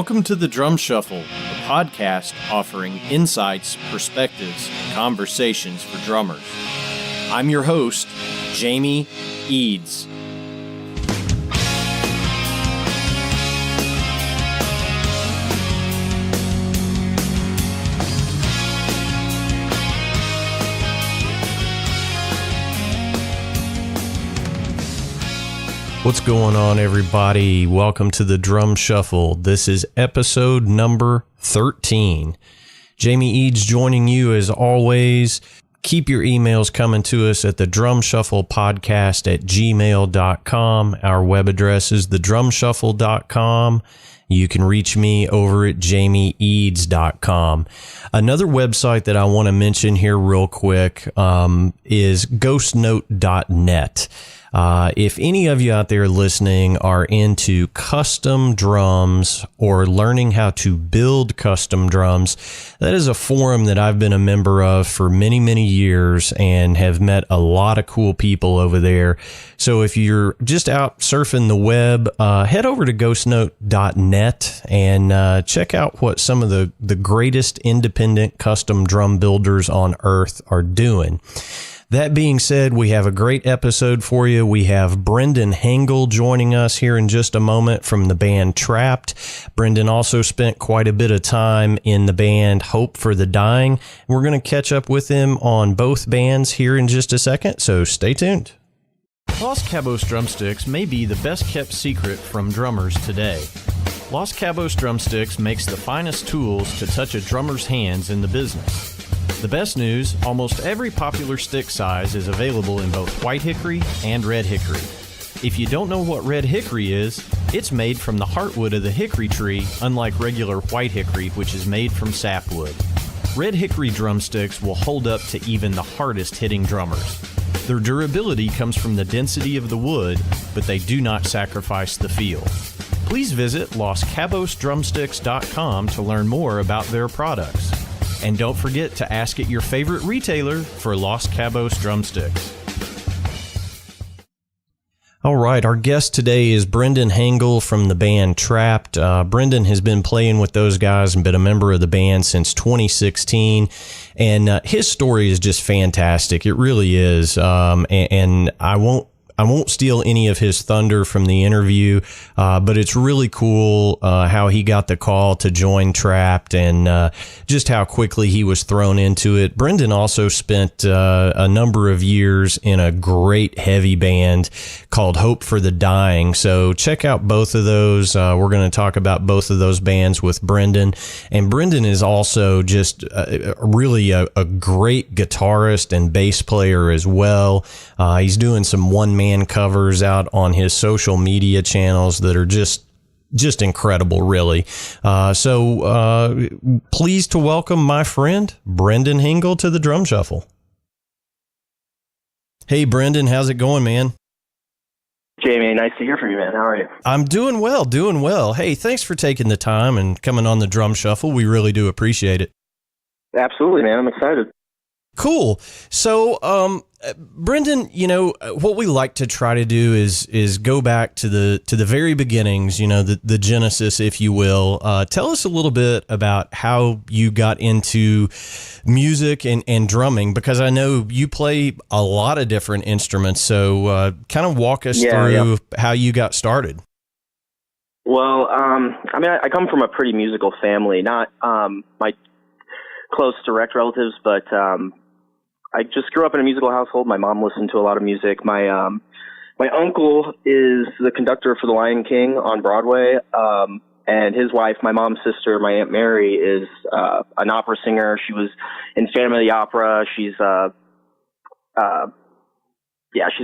Welcome to the Drum Shuffle, a podcast offering insights, perspectives, and conversations for drummers. I'm your host, Jamie Eads. What's going on, everybody? Welcome to the Drum Shuffle. This is episode number 13. Jamie Eads joining you as always. Keep your emails coming to us at the drumshufflepodcast@gmail.com. Our web address is thedrumshuffle.com. You can reach me over at jamieeads.com. Another website that I want to mention here real quick is ghostnote.net. If any of you out there listening are into custom drums or learning how to build custom drums, that is a forum that I've been a member of for many, many years and have met a lot of cool people over there. So if you're just out surfing the web, head over to ghostnote.net and check out what some of the greatest independent custom drum builders on earth are doing. That being said, we have a great episode for you. We have Brendan Hengle joining us here in just a moment from the band Trapt. Brendan also spent quite a bit of time in the band Hope for the Dying. We're going to catch up with him on both bands here in just a second, so stay tuned. Los Cabos drumsticks may be the best kept secret from drummers today. Los Cabos drumsticks makes the finest tools to touch a drummer's hands in the business. The best news, almost every popular stick size is available in both white hickory and red hickory. If you don't know what red hickory is, it's made from the heartwood of the hickory tree, unlike regular white hickory, which is made from sapwood. Red hickory drumsticks will hold up to even the hardest hitting drummers. Their durability comes from the density of the wood, but they do not sacrifice the feel. Please visit loscabosdrumsticks.com to learn more about their products. And don't forget to ask at your favorite retailer for Los Cabos drumsticks. All right, our guest today is Brendan Hengle from the band Trapt. Brendan has been playing with those guys and been a member of the band since 2016, and his story is just fantastic. It really is, and I won't steal any of his thunder from the interview, but it's really cool how he got the call to join Trapt and just how quickly he was thrown into it. Brendan also spent a number of years in a great heavy band called Hope for the Dying. So check out both of those. We're going to talk about both of those bands with Brendan. And Brendan is also just really a great guitarist and bass player as well. He's doing some one-man covers out on his social media channels that are just incredible, really. So pleased to welcome my friend Brendan Hengle to the Drum Shuffle. Hey, Brendan, how's it going, man? Jamie, nice to hear from you, man. How are you? I'm doing well. Hey, thanks for taking the time and coming on the Drum Shuffle. We really do appreciate it. Absolutely, man. I'm excited. Cool. So, Brendan, you know, what we like to try to do is go back to the very beginnings, you know, the genesis, if you will. Tell us a little bit about how you got into music and drumming, because I know you play a lot of different instruments. So kind of walk us through how you got started. Well, I come from a pretty musical family, not my close direct relatives, but I just grew up in a musical household. My mom listened to a lot of music. My uncle is the conductor for The Lion King on Broadway, and his wife, my mom's sister, my Aunt Mary, is an opera singer. She was in Phantom of the Opera. She's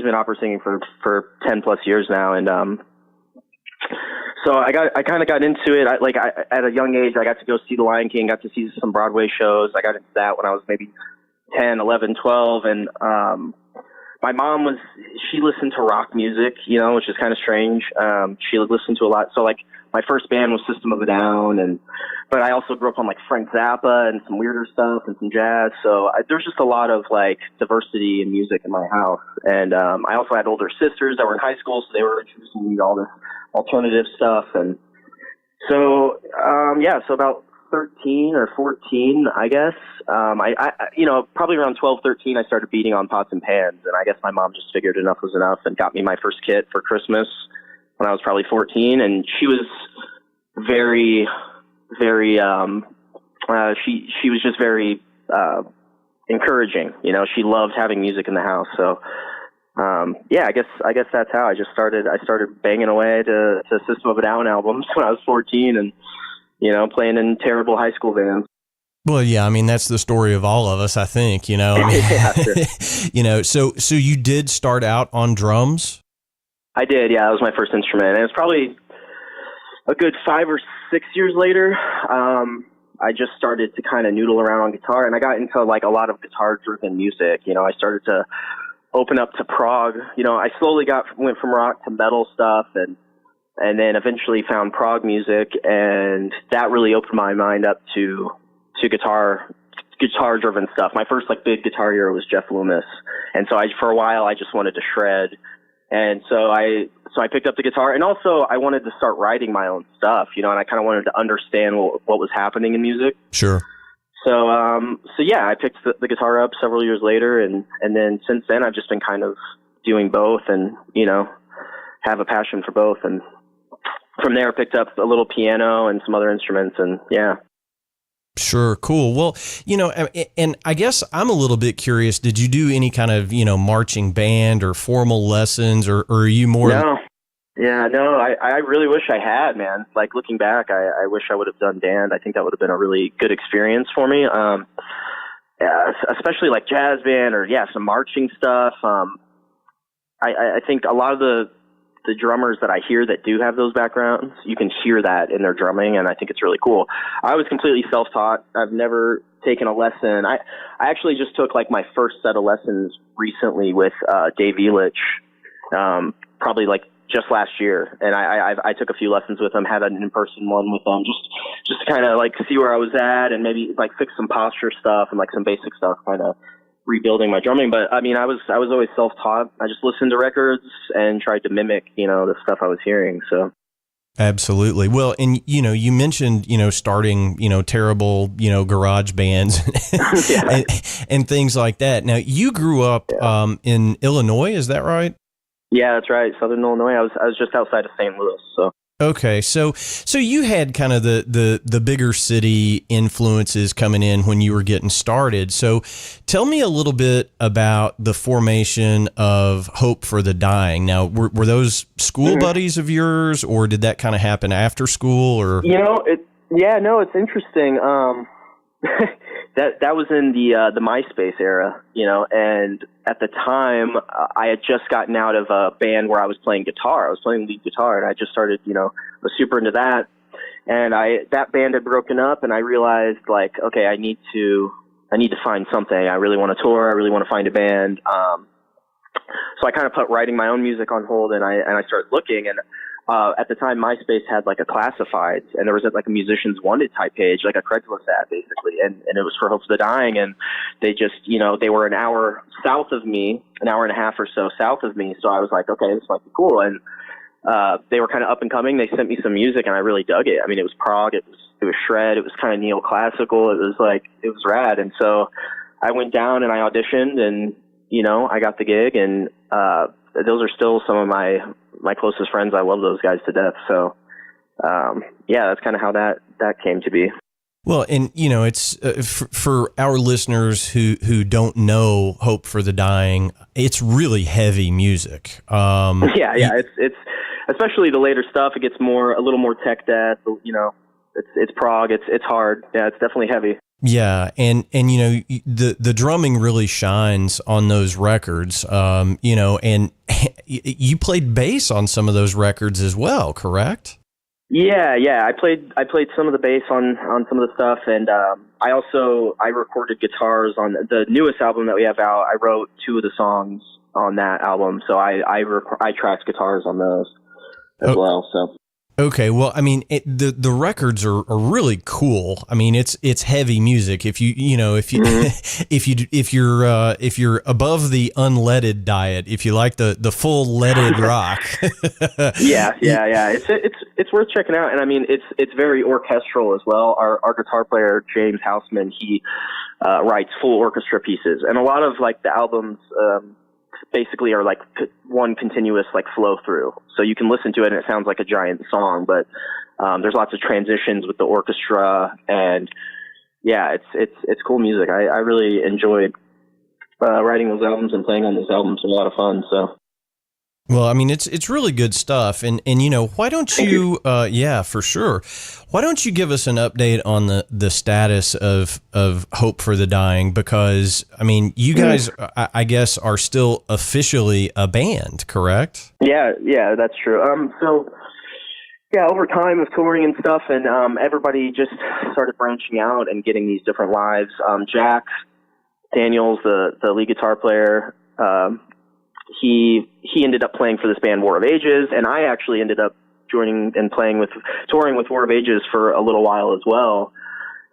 been opera singing for 10 plus years now, and so I kind of got into it. At a young age, I got to go see The Lion King, got to see some Broadway shows. I got into that when I was maybe 10, 11, 12. And my mom she listened to rock music, you know, which is kind of strange. She listened to a lot. So like my first band was System of a Down, but I also grew up on like Frank Zappa and some weirder stuff and some jazz. So there's just a lot of like diversity in music in my house. And I also had older sisters that were in high school, so they were introducing me to all this alternative stuff. And So about 13 or 14, I guess. Probably around 12, 13, I started beating on pots and pans, and I guess my mom just figured enough was enough and got me my first kit for Christmas when I was probably 14, and she was very, very, she was just very, encouraging. You know, she loved having music in the house. So, I guess that's how I started banging away to System of a Down albums when I was 14 and, playing in terrible high school bands. Well, yeah, I mean, that's the story of all of us, I think, I mean, Yeah, sure. So you did start out on drums? I did. Yeah. That was my first instrument. And it was probably a good 5 or 6 years later. I just started to kind of noodle around on guitar, and I got into like a lot of guitar driven music. I started to open up to prog. I slowly went from rock to metal stuff, and then eventually found prog music, and that really opened my mind up to guitar driven stuff. My first like big guitar hero was Jeff Loomis, and so for a while I just wanted to shred, and so I picked up the guitar, and also I wanted to start writing my own stuff, and I kind of wanted to understand what was happening in music. Sure. So I picked the guitar up several years later, and then since then I've just been kind of doing both, and have a passion for both, and from there I picked up a little piano and some other instruments, and yeah. Sure. Cool. Well, and I guess I'm a little bit curious, did you do any kind of, marching band or formal lessons, or are you more? No. Yeah, no, I really wish I had, man. Like looking back, I wish I would have done band. I think that would have been a really good experience for me. Especially like jazz band or some marching stuff. I think a lot of the drummers that I hear that do have those backgrounds, you can hear that in their drumming, and I think it's really cool. I was completely self-taught. I've never taken a lesson. I actually just took like my first set of lessons recently with Dave Elich, probably like just last year, and I took a few lessons with him, had an in-person one with him, just to kind of like see where I was at, and maybe like fix some posture stuff and like some basic stuff, kind of rebuilding my drumming. But I mean, I was always self-taught. I just listened to records and tried to mimic, the stuff I was hearing. So. Absolutely. Well, and you mentioned, starting, terrible, garage bands and things like that. Now, you grew up in Illinois, is that right? Yeah, that's right. Southern Illinois. I was just outside of St. Louis. So. Okay, so you had kind of the bigger city influences coming in when you were getting started. So tell me a little bit about the formation of Hope for the Dying. Now, were those school buddies of yours, or did that kind of happen after school? Or it's interesting. That was in the MySpace era, and at the time I had just gotten out of a band where I was playing guitar. I was playing lead guitar, and I just started, was super into that. And that band had broken up, and I realized like, okay, I need to find something. I really want to tour. I really want to find a band. So I kind of put writing my own music on hold, and I started looking, and at the time, MySpace had like a classifieds, and there was like a musicians wanted type page, like a Craigslist ad basically, and it was for Hope for the Dying, and they just, they were an hour south of me, an hour and a half or so south of me, so I was like, okay, this might be cool, and they were kind of up and coming. They sent me some music, and I really dug it. I mean, it was prog, it was shred, it was kind of neoclassical, it was rad, and so I went down and I auditioned, and I got the gig, and those are still some of my closest friends. I love those guys to death. So, that's kind of how that came to be. Well, and it's for our listeners who don't know Hope for the Dying, it's really heavy music. It's especially the later stuff. It gets a little more tech death. It's prog. It's hard. Yeah, it's definitely heavy. Yeah, and the drumming really shines on those records. And you played bass on some of those records as well, correct? Yeah. I played some of the bass on some of the stuff, and I recorded guitars on the newest album that we have out. I wrote 2 of the songs on that album, so I tracked guitars on those as well. So. Okay, well, I mean, the records are really cool. I mean, it's heavy music. If you know if you if you're above the unleaded diet, if you like the full leaded rock, Yeah. It's worth checking out, and I mean, it's very orchestral as well. Our guitar player James Houseman, he writes full orchestra pieces, and a lot of like the albums basically are like one continuous like flow through. So you can listen to it and it sounds like a giant song, but there's lots of transitions with the orchestra, and yeah, it's cool music. I really enjoyed writing those albums and playing on those albums. It was a lot of fun. So. well, I mean, it's really good stuff, and you know, why don't you? Yeah, for sure. Why don't you give us an update on the status of Hope for the Dying? Because I mean, you guys, I guess, are still officially a band, correct? Yeah, that's true. So yeah, over time of touring and stuff, and everybody just started branching out and getting these different lives. Jack Daniels, the lead guitar player. He ended up playing for this band War of Ages, and I actually ended up joining and touring with War of Ages for a little while as well.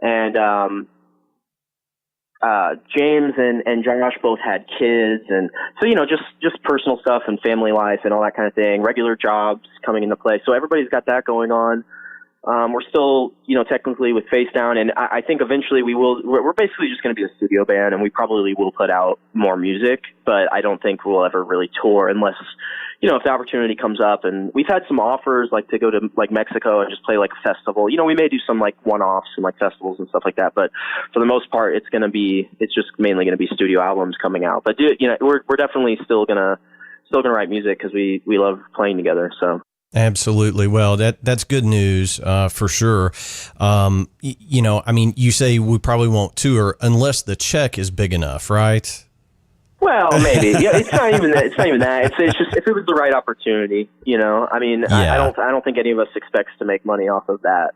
And James and Josh both had kids, and so you know, just personal stuff and family life and all that kind of thing. Regular jobs coming into play, so everybody's got that going on. We're still, you know, technically with Face Down, and I think eventually we're basically just going to be a studio band, and we probably will put out more music, but I don't think we'll ever really tour unless, you know, if the opportunity comes up. And we've had some offers like to go to like Mexico and just play like a festival. You know, we may do some like one-offs and like festivals and stuff like that, but for the most part, it's just mainly going to be studio albums coming out. But you know, we're definitely still gonna write music because we love playing together. So. Absolutely. Well, that's good news for sure. You know, I mean, you say we probably won't tour unless the check is big enough, right? Well, maybe. Yeah, it's not even that. It's just if it was the right opportunity, you know. I mean, yeah. I don't think any of us expects to make money off of that,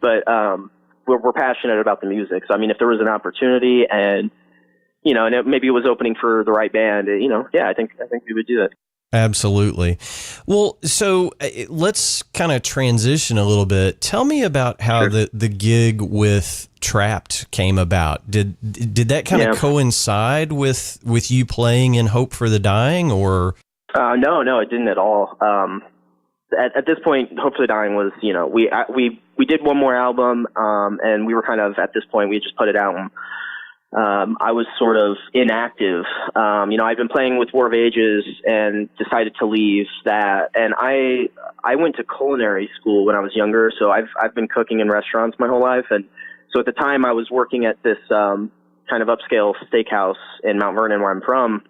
but we're passionate about the music. So I mean, if there was an opportunity, and you know, and maybe it was opening for the right band, you know, yeah, I think we would do that. Absolutely. Well, so let's kind of transition a little bit. Tell me about how the gig with Trapt came about. Did that kind of coincide with you playing in Hope for the Dying, or? No, it didn't at all. At this point, Hope for the Dying was, you know, we did one more album, and we were kind of, at this point, we just put it out. And, I was sort of inactive. You know, I've been playing with War of Ages and decided to leave that. And I went to culinary school when I was younger, so I've been cooking in restaurants my whole life. And so at the time I was working at this kind of upscale steakhouse in Mount Vernon, where I'm from.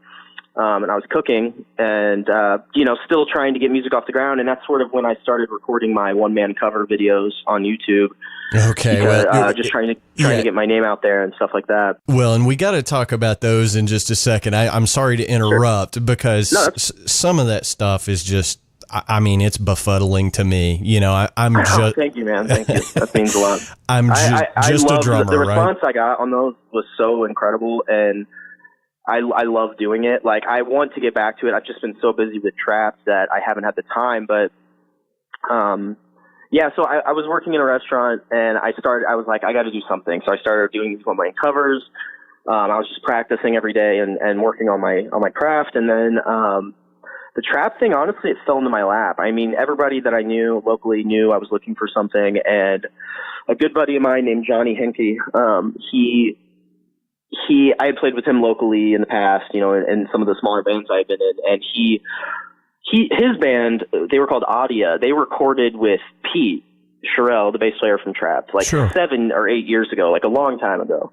And I was cooking and, you know, still trying to get music off the ground. And that's sort of when I started recording my one-man cover videos on YouTube. Okay. Because, just trying to get my name out there and stuff like that. Well, and we got to talk about those in just a second. I'm sorry to interrupt because some of that stuff is just, I mean, it's befuddling to me. You know, I'm just. Thank you, man. Thank you. That means a lot. I'm just a drummer, the response right? I got on those was so incredible, and I love doing it. Like, I want to get back to it. I've just been so busy with Trapt that I haven't had the time. But, yeah, so I was working in a restaurant, and I was like, I got to do something. So I started doing these one-man covers. I was just practicing every day and working on my craft. And then the Trapt thing, honestly, it fell into my lap. I mean, everybody that I knew locally knew I was looking for something. And a good buddy of mine named Johnny Henke, I had played with him locally in the past, you know, in some of the smaller bands I've been in, and his band, they were called Audia. They recorded with Pete Sherrill, the bass player from Trapt, like 7 or 8 years ago, like a long time ago.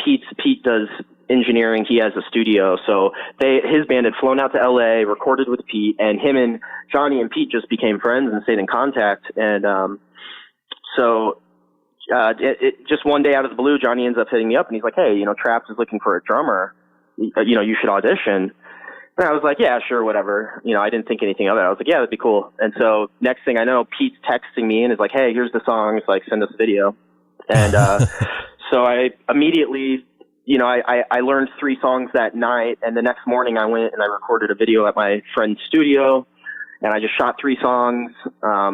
Pete does engineering. He has a studio, so his band had flown out to LA, recorded with Pete, and him and Johnny and Pete just became friends and stayed in contact. And just one day out of the blue, Johnny ends up hitting me up, and he's like, "Hey, you know, Trapt is looking for a drummer. You know, you should audition." And I was like, "Yeah, sure, whatever." You know, I didn't think anything of it. I was like, "Yeah, that'd be cool." And so next thing I know, Pete's texting me and is like, "Hey, here's the song. It's like, send us a video." And so I immediately, you know, I learned 3 songs that night, and the next morning I went and I recorded a video at my friend's studio. and I just shot 3 songs,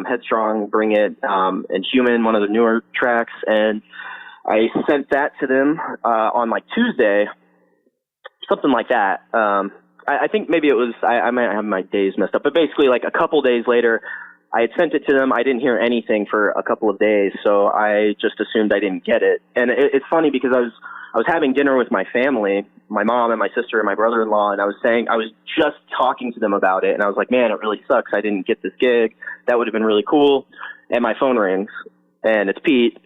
Headstrong, Bring It, and Human, one of the newer tracks, and I sent that to them on like Tuesday, something like that. I think maybe it was, I might have my days messed up, but basically like a couple days later, I had sent it to them. I didn't hear anything for a couple of days, so I just assumed I didn't get it. And it's funny because I was having dinner with my family, my mom and my sister and my brother-in-law, and I was just talking to them about it, and I was like, man, it really sucks I didn't get this gig. That would have been really cool. And my phone rings, and it's Pete,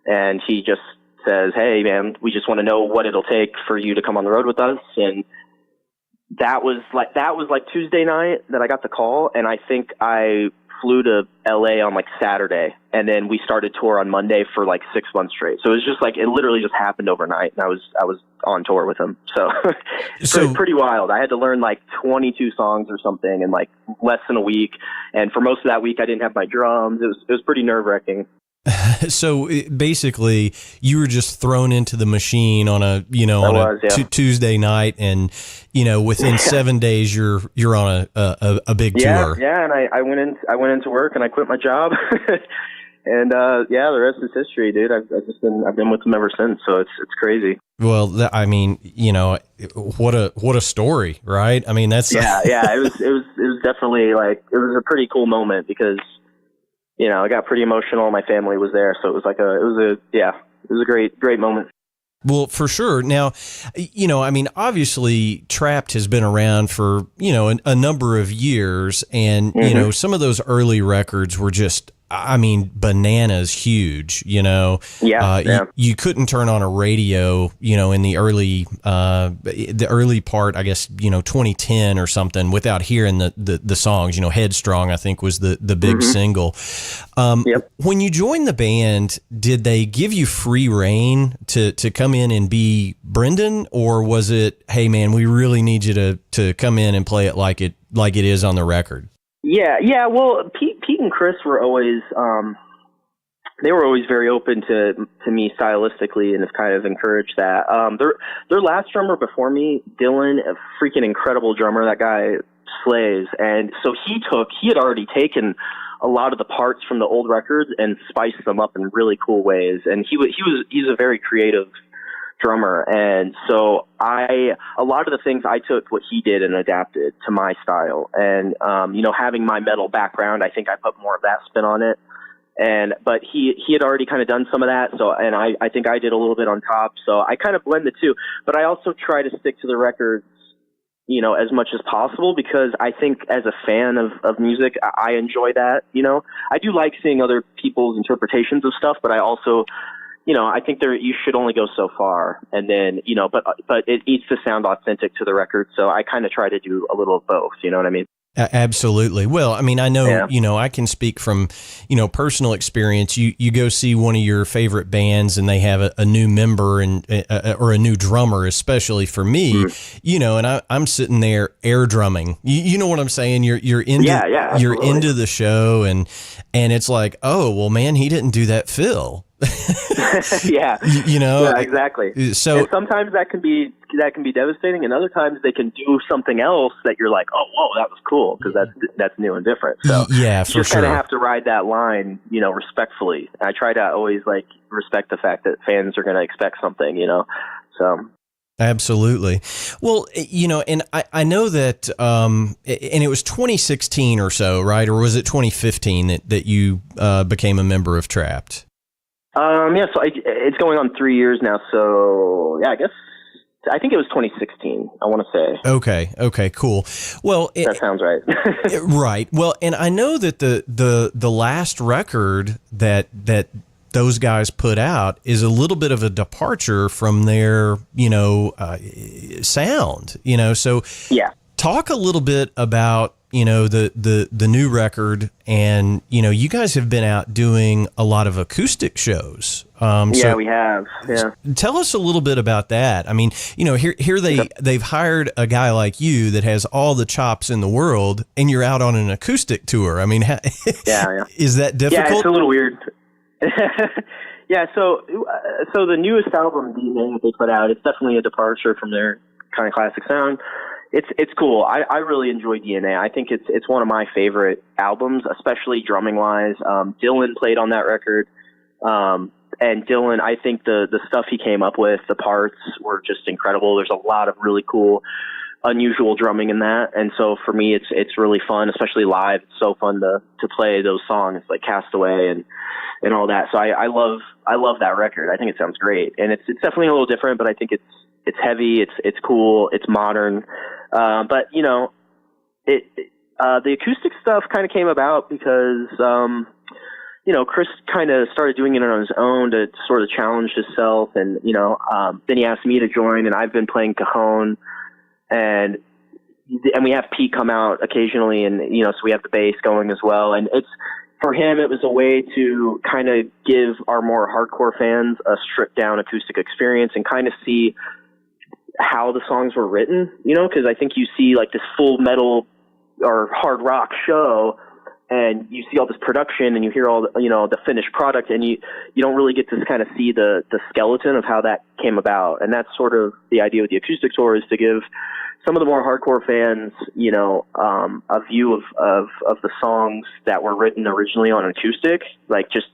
and he just says, hey, man, we just want to know what it'll take for you to come on the road with us. And that was like Tuesday night that I got the call, and I think I flew to LA on like Saturday, and then we started tour on Monday for like 6 months straight. So it was just like, it literally just happened overnight, and I was on tour with him. So it's pretty wild. I had to learn like 22 songs or something in like less than a week. And for most of that week, I didn't have my drums. It was pretty nerve wracking. So basically, you were just thrown into the machine on a Tuesday night, and within 7 days you're on a big tour. Yeah, and I went into work and I quit my job, and the rest is history, dude. I've been with them ever since, so it's crazy. Well, I mean, what a story, right? I mean, that's it was definitely like, it was a pretty cool moment because I got pretty emotional. My family was there, so it was like it was a great moment. Well, for sure. Now, I mean, obviously Trapt has been around for, a number of years, and, some of those early records were just, I mean, bananas huge, you couldn't turn on a radio, in the early part, I guess, 2010 or something without hearing the songs, Headstrong, I think was the big single. When you joined the band, did they give you free reign to come in and be Brendan, or was it, hey man, we really need you to come in and play it like it is on the record? Yeah. Well, Pete and Chris were always, they were always very open to me stylistically, and have kind of encouraged that. Their last drummer before me, Dylan, a freaking incredible drummer. That guy slays. And so he had already taken a lot of the parts from the old records and spiced them up in really cool ways. And he's a very creative drummer, and so a lot of the things I took what he did and adapted to my style, and having my metal background, I think I put more of that spin on it, but he had already kind of done some of that, so, and I think I did a little bit on top, so I kind of blend the two, but I also try to stick to the records as much as possible, because I think as a fan of music, I enjoy that. I do like seeing other people's interpretations of stuff, but I also I think you should only go so far, and then, but it needs to sound authentic to the record. So I kind of try to do a little of both. You know what I mean? Absolutely. Well, I mean, I know, I can speak from, personal experience. You go see one of your favorite bands and they have a new member and or a new drummer, especially for me, and I'm sitting there air drumming. You know what I'm saying? You're into you're into the show, and it's like, oh well, man, he didn't do that fill. Yeah, exactly. So and sometimes that can be devastating, and other times they can do something else that you're like, oh, whoa, that was cool, because that's new and different. So you just kind of have to ride that line, respectfully. I try to always respect the fact that fans are going to expect something, so. Absolutely. Well, and I know that, and it was 2016 or so, right? Or was it 2015 that you became a member of Trapt? So it's going on 3 years now. So I think it was 2016. I want to say. Okay, cool. Well, that sounds right. Right. Well, and I know that the last record that those guys put out is a little bit of a departure from their sound. So talk a little bit about the new record, and you guys have been out doing a lot of acoustic shows. So we have. Yeah. Tell us a little bit about that. I mean, here they've hired a guy like you that has all the chops in the world, and you're out on an acoustic tour. I mean, is that difficult? Yeah, it's a little weird. Yeah. So the newest album, DNA, that they put out, it's definitely a departure from their kind of classic sound. It's cool. I really enjoy DNA. I think it's one of my favorite albums, especially drumming wise. Dylan played on that record. And Dylan, I think the stuff he came up with, the parts were just incredible. There's a lot of really cool, unusual drumming in that. And so for me, it's really fun, especially live. It's so fun to play those songs like Castaway and all that. So I love that record. I think it sounds great. And it's definitely a little different, but I think it's heavy. It's cool. It's modern. But you know, the acoustic stuff kind of came about because, you know, Chris kind of started doing it on his own to sort of challenge himself. And, you know, then he asked me to join, and I've been playing cajon, and we have Pete come out occasionally, and, you know, so we have the bass going as well. And for him, it was a way to kind of give our more hardcore fans a stripped down acoustic experience and kind of see how the songs were written, you know, because I think you see like this full metal or hard rock show, and you see all this production and you hear all the, you know, the finished product, and you don't really get to kind of see the skeleton of how that came about. And that's sort of the idea with the acoustic tour, is to give some of the more hardcore fans, you know, a view of the songs that were written originally on acoustic, like just,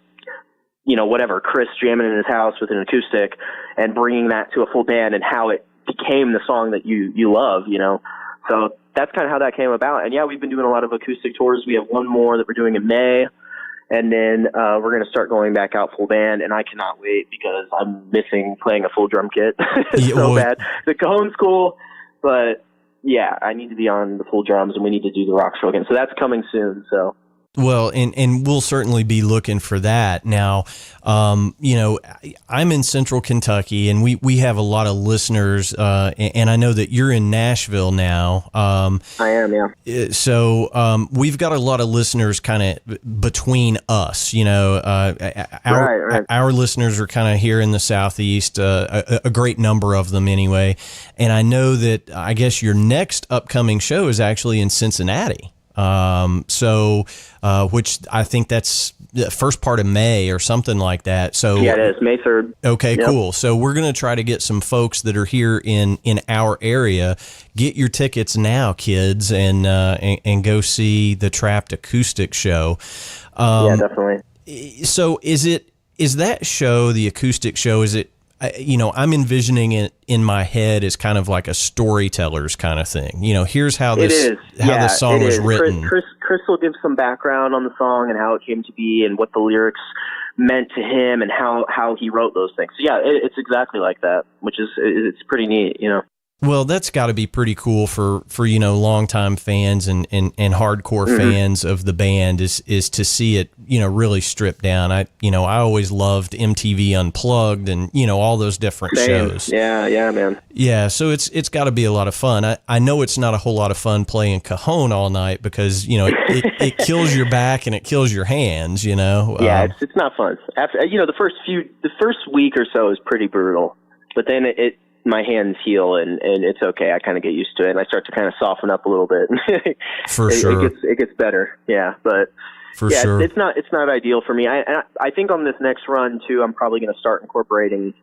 you know, whatever, Chris jamming in his house with an acoustic and bringing that to a full band and how it became the song that you love, you know. So that's kind of how that came about. And yeah, we've been doing a lot of acoustic tours. We have one more that we're doing in May, and then we're going to start going back out full band. And I cannot wait because I'm missing playing a full drum kit bad. The cajon's cool, but yeah, I need to be on the full drums, and we need to do the rock show again. So that's coming soon. So. Well, and we'll certainly be looking for that. Now, you know, I'm in Central Kentucky, and we have a lot of listeners, and I know that you're in Nashville now. I am, yeah. So we've got a lot of listeners kind of between us, you know. Our listeners are kind of here in the Southeast, a great number of them anyway. And I know that I guess your next upcoming show is actually in Cincinnati. Which I think that's the first part of May or something like that. So yeah, it is May 3rd. Okay, yep. Cool. So we're going to try to get some folks that are here in our area. Get your tickets now, kids, and go see the Trapt acoustic show. Yeah, definitely. So is that show, the acoustic show, is it, you know, I'm envisioning it in my head as kind of like a storyteller's kind of thing. You know, here's how the song was written. Chris will give some background on the song and how it came to be and what the lyrics meant to him and how he wrote those things. So yeah, it's exactly like that, which is, it's pretty neat, you know. Well, that's got to be pretty cool for you know, longtime fans and hardcore fans of the band is to see it, you know, really stripped down. I always loved MTV Unplugged and, you know, all those different shows. Yeah, man. Yeah, so it's got to be a lot of fun. I know it's not a whole lot of fun playing cajon all night because, you know, it kills your back and it kills your hands, you know. Yeah, it's not fun. After, you know, the first week or so is pretty brutal, but then my hands heal and it's okay. I kind of get used to it, and I start to kind of soften up a little bit. For sure, it gets better. Yeah, but sure, it's not ideal for me. I think on this next run too, I'm probably going to start incorporating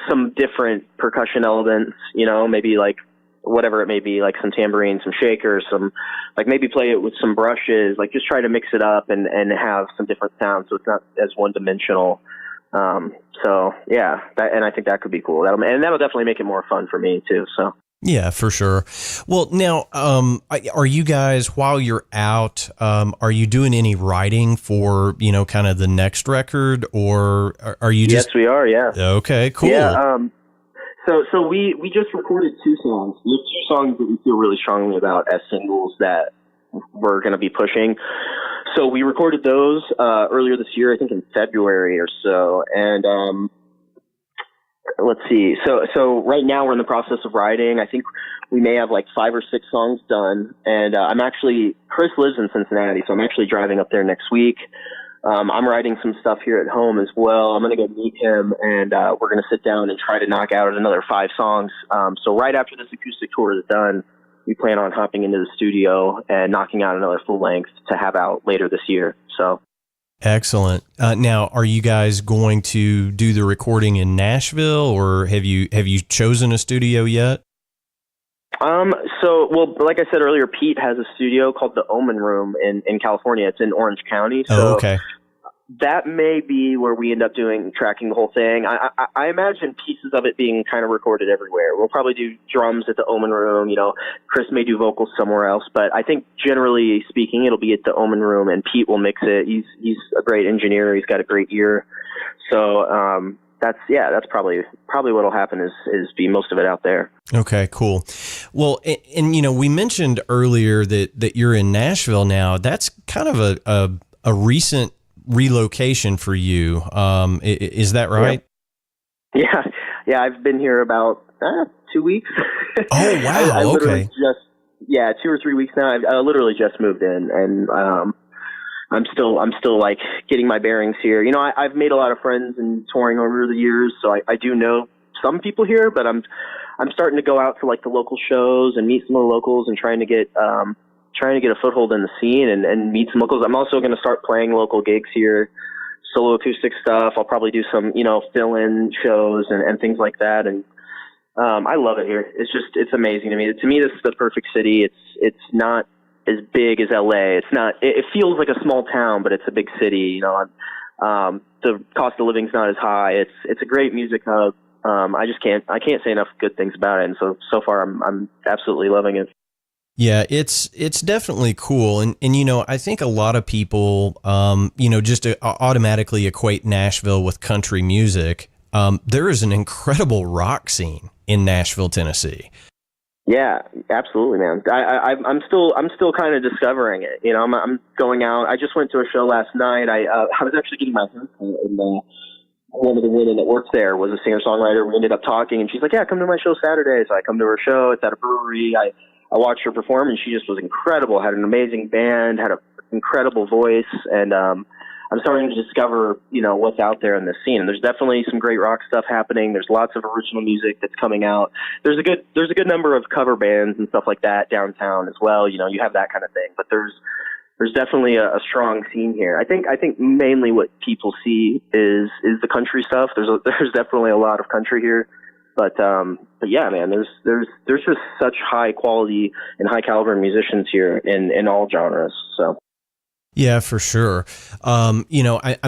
some different percussion elements. You know, maybe like whatever it may be, like some tambourine, some shakers, some like maybe play it with some brushes. Like just try to mix it up and have some different sounds, so it's not as one dimensional. So yeah, and I think that could be cool. That'll definitely make it more fun for me too. So yeah, for sure. Well, now, are you guys, while you're out, are you doing any writing for, you know, kind of the next record, or are you just? Yes, we are. Yeah. Okay, cool. Yeah. So we just recorded 2 songs. We have 2 songs that we feel really strongly about as singles that we're going to be pushing. So we recorded those earlier this year, I think in February or so. And let's see. So right now we're in the process of writing. I think we may have like 5 or 6 songs done. And Chris lives in Cincinnati, so I'm actually driving up there next week. I'm writing some stuff here at home as well. I'm going to go meet him, and we're going to sit down and try to knock out another 5 songs. So right after this acoustic tour is done, we plan on hopping into the studio and knocking out another full length to have out later this year. So excellent. Now, are you guys going to do the recording in Nashville, or have you chosen a studio yet? Well, like I said earlier, Pete has a studio called the Omen Room in California. It's in Orange County. So okay. that may be where we end up tracking the whole thing. I imagine pieces of it being kind of recorded everywhere. We'll probably do drums at the Omen Room. Chris may do vocals somewhere else, but I think generally speaking, it'll be at the Omen Room, and Pete will mix it. He's a great engineer. He's got a great ear. So, that's probably what'll happen is be most of it out there. Okay, cool. Well, and we mentioned earlier that you're in Nashville now. That's kind of a recent relocation for you. Is that right? Yeah. I've been here about 2 weeks. Oh wow! I literally Okay. 2 or 3 weeks now. I literally just moved in, and I'm still like getting my bearings here. I've made a lot of friends and touring over the years, so I do know some people here, but I'm starting to go out to like the local shows and meet some of the locals and trying to get a foothold in the scene and meet some locals. I'm also going to start playing local gigs here, solo acoustic stuff. I'll probably do some, fill-in shows and things like that. And I love it here. It's amazing to me. To me, this is the perfect city. It's not as big as LA. It feels like a small town, but it's a big city. The cost of living's not as high. It's a great music hub. I can't say enough good things about it. And so far I'm absolutely loving it. Yeah, it's definitely cool. And I think a lot of people, just automatically equate Nashville with country music. There is an incredible rock scene in Nashville, Tennessee. Yeah, absolutely, man. I'm still kind of discovering it. I'm going out. I just went to a show last night. I was actually getting my haircut, and one of the women that worked there was a singer-songwriter. We ended up talking, and she's like, "Yeah, come to my show Saturday." So I come to her show. It's at a brewery. I watched her perform, and she just was incredible. Had an amazing band, had an incredible voice, and I'm starting to discover, what's out there in this scene. And there's definitely some great rock stuff happening. There's lots of original music that's coming out. There's a good number of cover bands and stuff like that downtown as well. You have that kind of thing. But there's definitely a strong scene here. I think mainly what people see is the country stuff. There's definitely a lot of country here. But yeah, man, there's just such high quality and high caliber musicians here in all genres. So. Yeah, for sure. I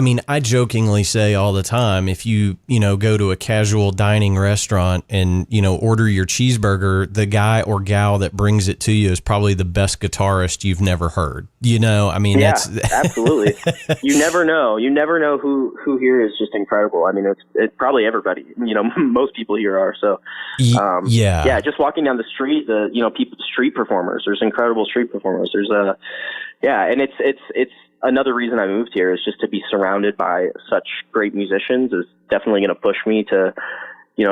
mean, I jokingly say all the time, if you go to a casual dining restaurant and, order your cheeseburger, the guy or gal that brings it to you is probably the best guitarist you've never heard. I mean, that's absolutely. You never know who here is just incredible. I mean, it's probably everybody, most people here are. So, yeah, just walking down the street, street performers, there's incredible street performers. There's and it's another reason I moved here is just to be surrounded by such great musicians is definitely going to push me to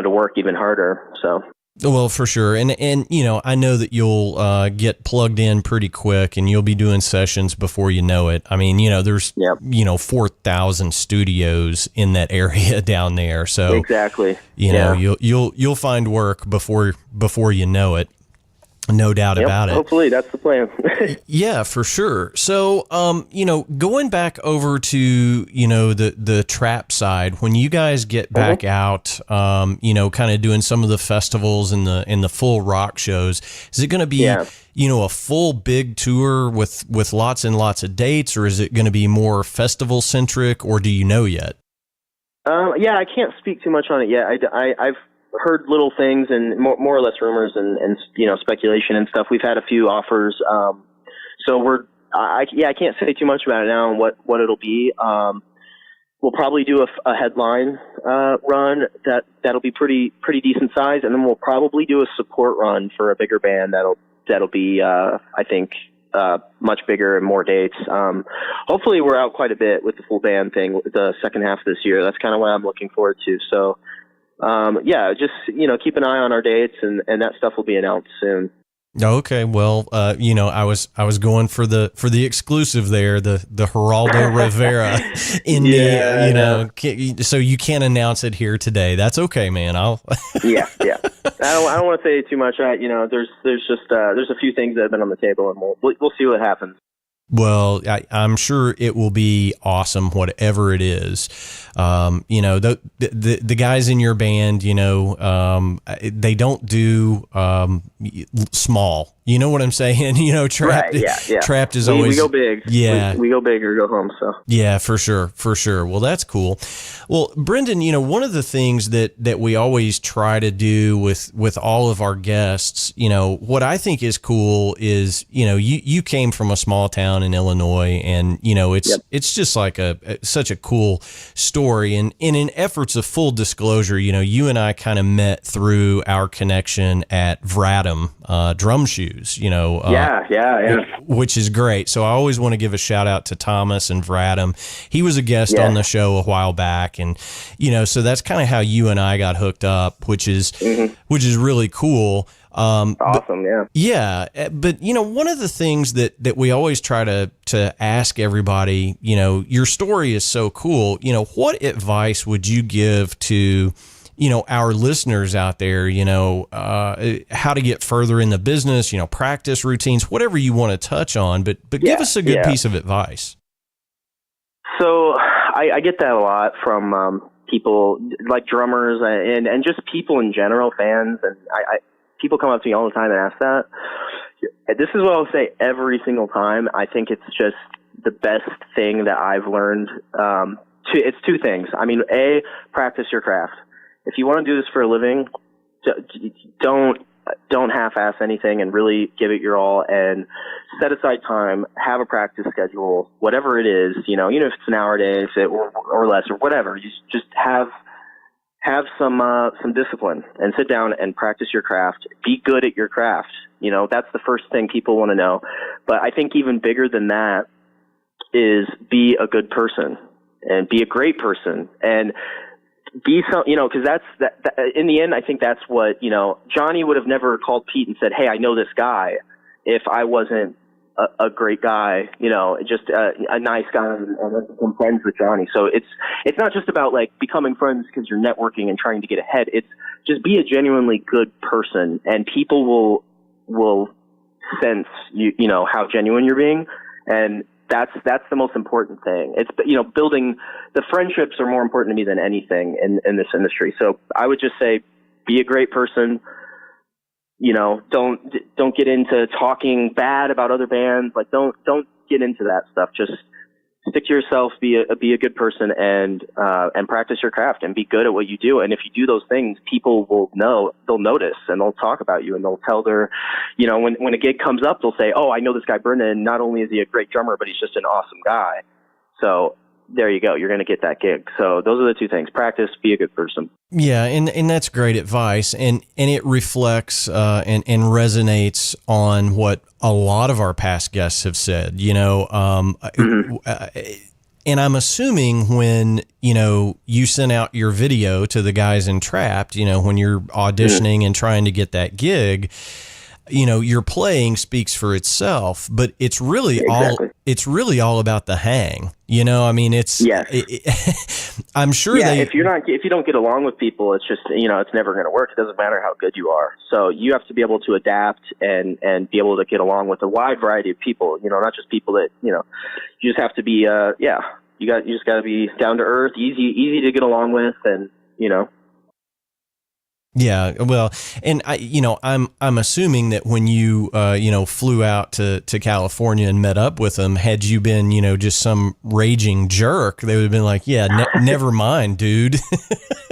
work even harder. So. Well, for sure. And I know that you'll get plugged in pretty quick and you'll be doing sessions before you know it. I mean, there's, 4,000 studios in that area down there. So exactly. You'll find work before you know it. No doubt about it. Hopefully that's the plan. Yeah, for sure. So, going back over to, the Trapt side, when you guys get back out, kind of doing some of the festivals and the full rock shows, is it going to be, a full big tour with lots and lots of dates, or is it going to be more festival centric, or do you know yet? I can't speak too much on it yet. I've heard little things and more or less rumors and speculation and stuff. We've had a few offers. So I can't say too much about it now and what it'll be. We'll probably do a headline run that'll be pretty decent size, and then we'll probably do a support run for a bigger band that'll be I think much bigger and more dates. Hopefully we're out quite a bit with the full band thing the second half of this year. That's kind of what I'm looking forward to. So just keep an eye on our dates and that stuff will be announced soon. Okay, well, I was going for the exclusive there, the Geraldo Rivera indie, so you can't announce it here today. That's okay, man. Yeah. I don't want to say too much. There's a few things that have been on the table, and we'll see what happens. Well, I'm sure it will be awesome, whatever it is. You know, the guys in your band, you know, they don't do small. You know what I'm saying? You know, Trapt, Right, yeah. Trapt is we always, go big. Yeah, we go big or go home. So yeah, for sure. Well, that's cool. Well, Brendan, you know, one of the things that we always try to do with all of our guests, you know, what I think is cool is, you know, you came from a small town in Illinois, and you know, it's just like such a cool story. And in efforts of full disclosure, you know, you and I kind of met through our connection at Vratum Drum Shoes, you know, which is great. So I always want to give a shout out to Thomas and Vratum. He was a guest on the show a while back, and you know, so that's kind of how you and I got hooked up, which is really cool. Awesome. But you know, one of the things that we always try to ask everybody, you know, your story is so cool. You know, what advice would you give to, you know, our listeners out there, you know, how to get further in the business, you know, practice routines, whatever you want to touch on, but give us a good piece of advice. So I get that a lot from people like drummers and just people in general, fans. And people come up to me all the time and ask that. This is what I'll say every single time. I think it's just the best thing that I've learned. It's two things. I mean, A, practice your craft. If you want to do this for a living, don't half-ass anything and really give it your all, and set aside time, have a practice schedule, whatever it is, you know, even if it's an hour a day or less or whatever, you just have some discipline and sit down and practice your craft. Be good at your craft. You know, that's the first thing people want to know. But I think even bigger than that is be a good person and be a great person and be some, you know, because that in the end, I think that's what, you know, Johnny would have never called Pete and said, "Hey, I know this guy," if I wasn't a great guy, you know, just a nice guy and become friends with Johnny. So it's not just about like becoming friends because you're networking and trying to get ahead. It's just be a genuinely good person, and people will sense you know how genuine you're being, and that's the most important thing. It's, you know, building the friendships are more important to me than anything in this industry. So I would just say, be a great person. You know, don't get into talking bad about other bands. Like, don't get into that stuff. Just stick to yourself, be a good person, and practice your craft and be good at what you do. And if you do those things, people will know, they'll notice, and they'll talk about you, and they'll tell their, you know, when a gig comes up, they'll say, "Oh, I know this guy Brendan. Not only is he a great drummer, but he's just an awesome guy." So there you go. You're going to get that gig. So those are the two things: practice, be a good person. Yeah, and that's great advice, and it reflects and resonates on what a lot of our past guests have said. You know, and I'm assuming when, you know, you sent out your video to the guys in Trapt, you know, when you're auditioning and trying to get that gig, you know, your playing speaks for itself, but it's really all about the hang. You know, I mean, it's, I'm sure if you don't get along with people, it's just, you know, it's never going to work. It doesn't matter how good you are. So you have to be able to adapt and be able to get along with a wide variety of people, you know, not just people that, you know, you just have to be, you just got to be down to earth, easy to get along with, and, you know. Yeah, well, and I'm assuming that when you flew out to California and met up with them, had you been, you know, just some raging jerk, they would have been like, "Yeah, never mind, dude."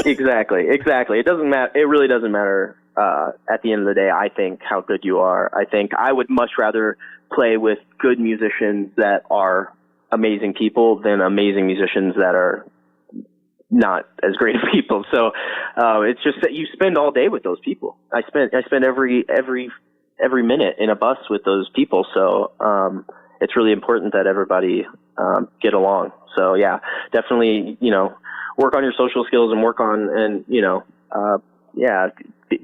Exactly. It doesn't matter. It really doesn't matter. At the end of the day, I think how good you are. I think I would much rather play with good musicians that are amazing people than amazing musicians that are not as great of people. So it's just that you spend all day with those people. I spend every minute in a bus with those people. So it's really important that everybody get along. So yeah, definitely, you know, work on your social skills and work on, and, you know,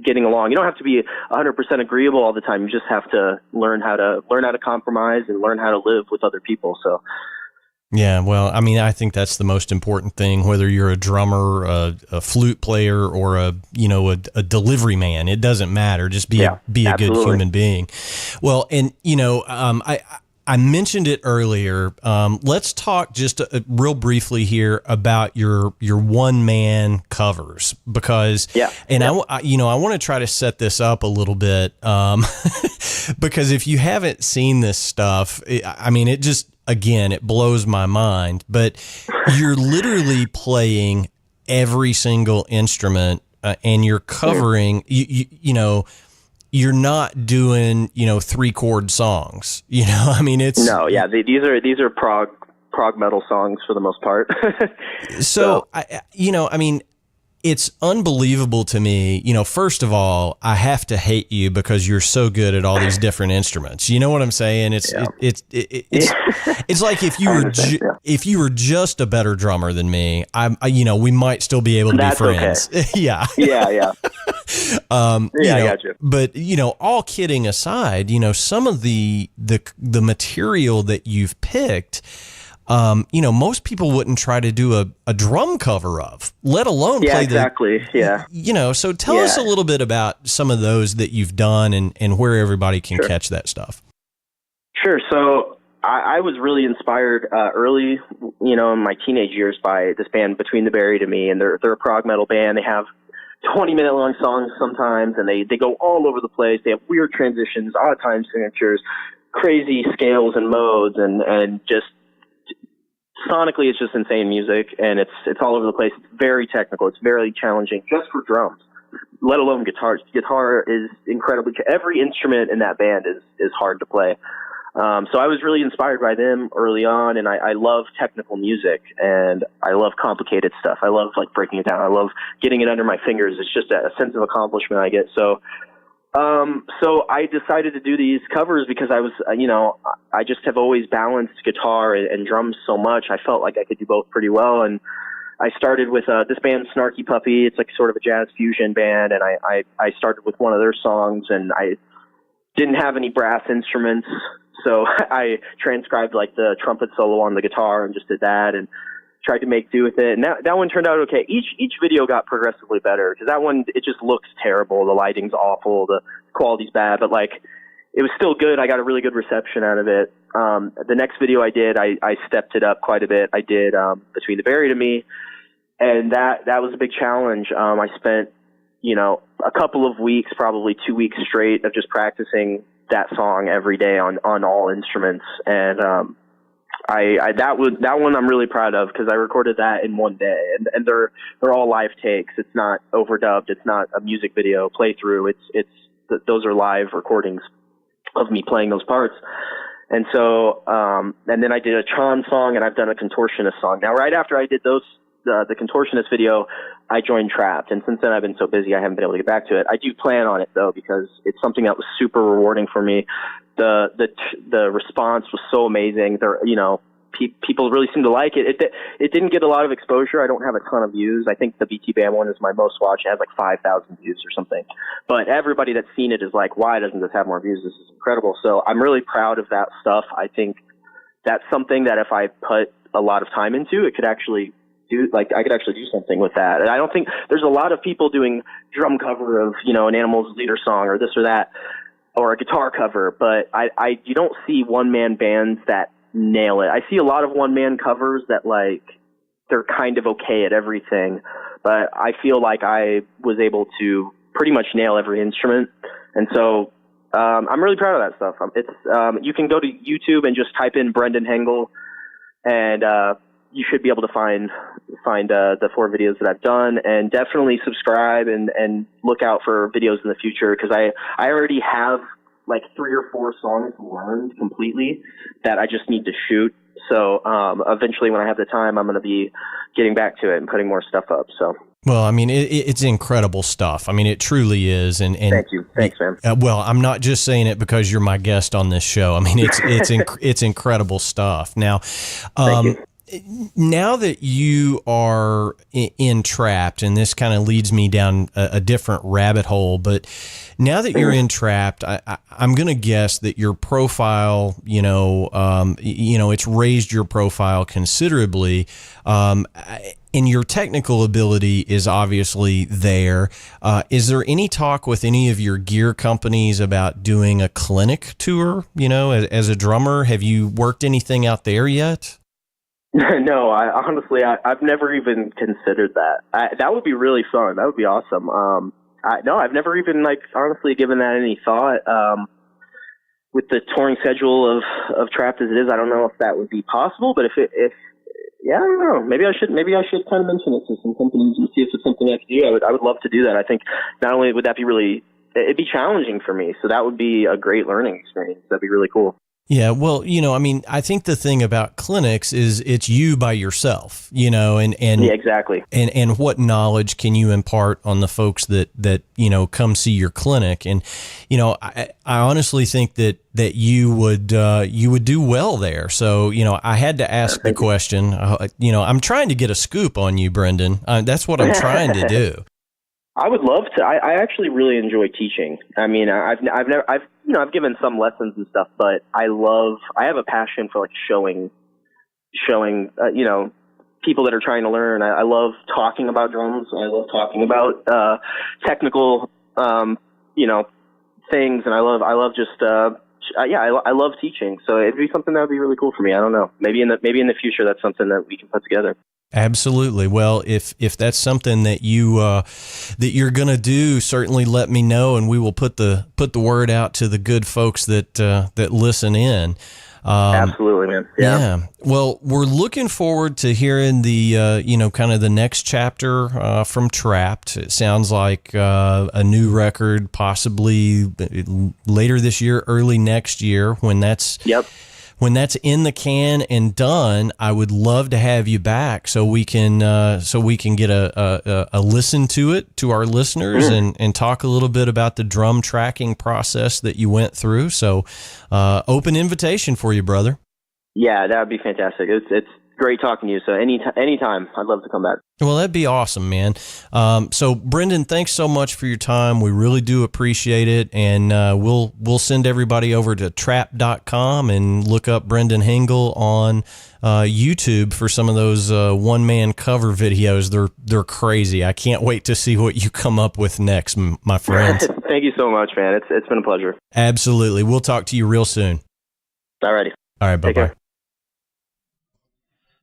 getting along. You don't have to be 100% agreeable all the time. You just have to learn how to compromise and learn how to live with other people. So yeah, well, I mean, I think that's the most important thing, whether you're a drummer, a flute player, or a delivery man. It doesn't matter. Just be a good human being. Well, and, you know, I mentioned it earlier. Let's talk just real briefly here about your one man covers, because I want to try to set this up a little bit, because if you haven't seen this stuff, it just, again, it blows my mind. But you're literally playing every single instrument, and you're covering you're not doing, 3-chord songs, these are prog metal songs for the most part. So, it's unbelievable to me. First of all, I have to hate you because you're so good at all these different instruments. You know what I'm saying? It's like if you were just a better drummer than me, we might still be able to be friends. Okay. Yeah. Yeah. I got you. But all kidding aside, some of the material that you've picked, most people wouldn't try to do a drum cover of, let alone play exactly. So tell us a little bit about some of those that you've done and where everybody can catch that stuff. Sure. So I was really inspired early, in my teenage years by this band Between the Buried and Me, and they're a prog metal band. They have 20-minute long songs sometimes, and they go all over the place. They have weird transitions, odd time signatures, crazy scales and modes, and just sonically it's just insane music, and it's all over the place. It's very technical. It's very challenging just for drums, let alone guitars. Guitar is incredibly, every instrument in that band is hard to play. So I was really inspired by them early on, and I love technical music, and I love complicated stuff. I love breaking it down. I love getting it under my fingers. It's just a sense of accomplishment I get. So I decided to do these covers because I was, I just have always balanced guitar and drums so much. I felt like I could do both pretty well. And I started with this band, Snarky Puppy. It's like sort of a jazz fusion band. And I started with one of their songs, and I didn't have any brass instruments. So I transcribed the trumpet solo on the guitar and just did that and tried to make do with it. And that one turned out okay. Each video got progressively better, because that one, it just looks terrible. The lighting's awful. The quality's bad, but it was still good. I got a really good reception out of it. The next video I did, I stepped it up quite a bit. I did Between the Buried and Me, and that was a big challenge. I spent, a couple of weeks, probably 2 weeks straight of just practicing that song every day on all instruments. And that one I'm really proud of, because I recorded that in one day, and they're all live takes. It's not overdubbed. It's not a music video playthrough. Those are live recordings of me playing those parts. And so, and then I did a Tron song, and I've done a Contortionist song. Now, right after I did those, the Contortionist video, I joined Trapt, and since then I've been so busy I haven't been able to get back to it. I do plan on it though, because it's something that was super rewarding for me. The response was so amazing. People really seem to like it. It didn't get a lot of exposure. I don't have a ton of views. I think the BT Bam one is my most watched. It has 5,000 views or something. But everybody that's seen it is like, why doesn't this have more views? This is incredible. So I'm really proud of that stuff. I think that's something that if I put a lot of time into, it could actually I could actually do something with that. And I don't think there's a lot of people doing drum cover of, an Animals leader song or this or that, or a guitar cover, but you don't see one-man bands that nail it. I see a lot of one-man covers that they're kind of okay at everything, but I feel like I was able to pretty much nail every instrument. And so I'm really proud of that stuff. You can go to YouTube and just type in Brendan Hengle, and you should be able to find the 4 videos that I've done, and definitely subscribe and look out for videos in the future, because I already have 3 or 4 songs learned completely that I just need to shoot. So eventually, when I have the time, I'm going to be getting back to it and putting more stuff up. So. Well, it's incredible stuff. It truly is. And thank you. Thanks, man. Well, I'm not just saying it because you're my guest on this show. It's incredible stuff. Now, now that you are in Trapt, and this kind of leads me down a different rabbit hole, but now that you're in Trapt, I'm going to guess that your profile, it's raised your profile considerably. And your technical ability is obviously there. Is there any talk with any of your gear companies about doing a clinic tour, as a drummer? Have you worked anything out there yet? No, I've never even considered that. That would be really fun. That would be awesome. I've never even honestly given that any thought. With the touring schedule of Trapt as it is, I don't know if that would be possible, but yeah, I don't know. Maybe I should kind of mention it to some companies and see if it's something I could do. I would love to do that. I think not only would that be it'd be challenging for me, so that would be a great learning experience. That'd be really cool. Yeah, well, I think the thing about clinics is it's you by yourself, and yeah, exactly. And what knowledge can you impart on the folks that come see your clinic? And, I honestly think that you would do well there. So, I had to ask the question, I'm trying to get a scoop on you, Brendan. That's what I'm trying to do. I would love to. I actually really enjoy teaching. I mean, I've given some lessons and stuff, but I have a passion for showing, people that are trying to learn. I love talking about drums. I love talking about, technical, things. And I love just, I love teaching. So it'd be something that would be really cool for me. I don't know. Maybe in the future, that's something that we can put together. Absolutely. Well, if that's something that you're going to do, certainly let me know, and we will put the word out to the good folks that listen in. Absolutely, man. Yeah. Well, we're looking forward to hearing the kind of the next chapter from Trapt. It sounds like a new record, possibly later this year, early next year, when that's. Yep. When that's in the can and done, I would love to have you back so we can get a listen to it to our listeners and talk a little bit about the drum tracking process that you went through. So, open invitation for you, brother. Yeah, that would be fantastic. It's great talking to you. So anytime, I'd love to come back. Well, that'd be awesome, man. So Brendan, thanks so much for your time. We really do appreciate it. And we'll send everybody over to trapt.com and look up Brendan Hengle on YouTube for some of those one-man cover videos. They're crazy. I can't wait to see what you come up with next, my friends. Thank you so much, man. It's been a pleasure. Absolutely. We'll talk to you real soon. Alrighty. All right, bye-bye.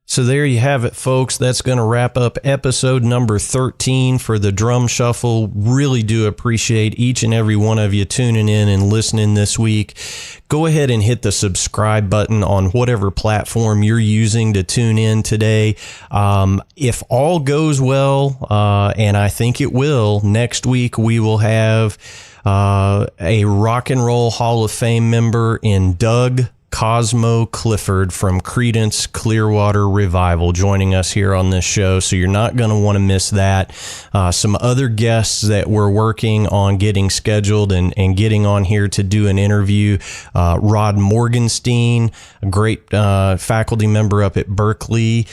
So there you have it, folks. That's going to wrap up episode number 13 for the Drum Shuffle. Really do appreciate each and every one of you tuning in and listening this week. Go ahead and hit the subscribe button on whatever platform you're using to tune in today. If all goes well, and I think it will, next week we will have a Rock and Roll Hall of Fame member in Doug Cosmo Clifford from Creedence Clearwater Revival joining us here on this show, so you're not going to want to miss that. Some other guests that we're working on getting scheduled and getting on here to do an interview. Rod Morgenstein, a great faculty member up at Berklee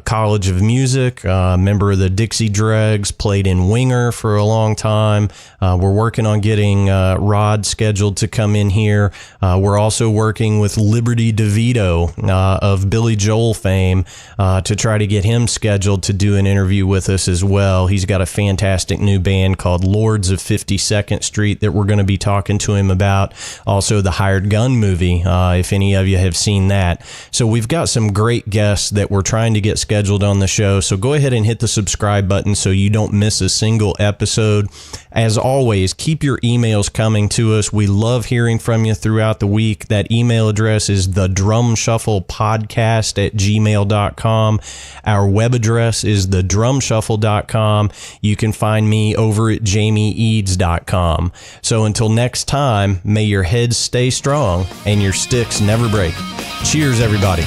College of Music, member of the Dixie Dregs, played in Winger for a long time. We're working on getting Rod scheduled to come in here. We're also working with Liberty DeVito of Billy Joel fame to try to get him scheduled to do an interview with us as well. He's got a fantastic new band called Lords of 52nd Street that we're going to be talking to him about. Also, the Hired Gun movie, if any of you have seen that. So we've got some great guests that we're trying to get scheduled on the show. So go ahead and hit the subscribe button so you don't miss a single episode. As always, keep your emails coming to us. We love hearing from you throughout the week. That email address is thedrumshufflepodcast@gmail.com. Our web address is thedrumshuffle.com. You can find me over at jamieeads.com. So until next time, may your heads stay strong and your sticks never break. Cheers, everybody.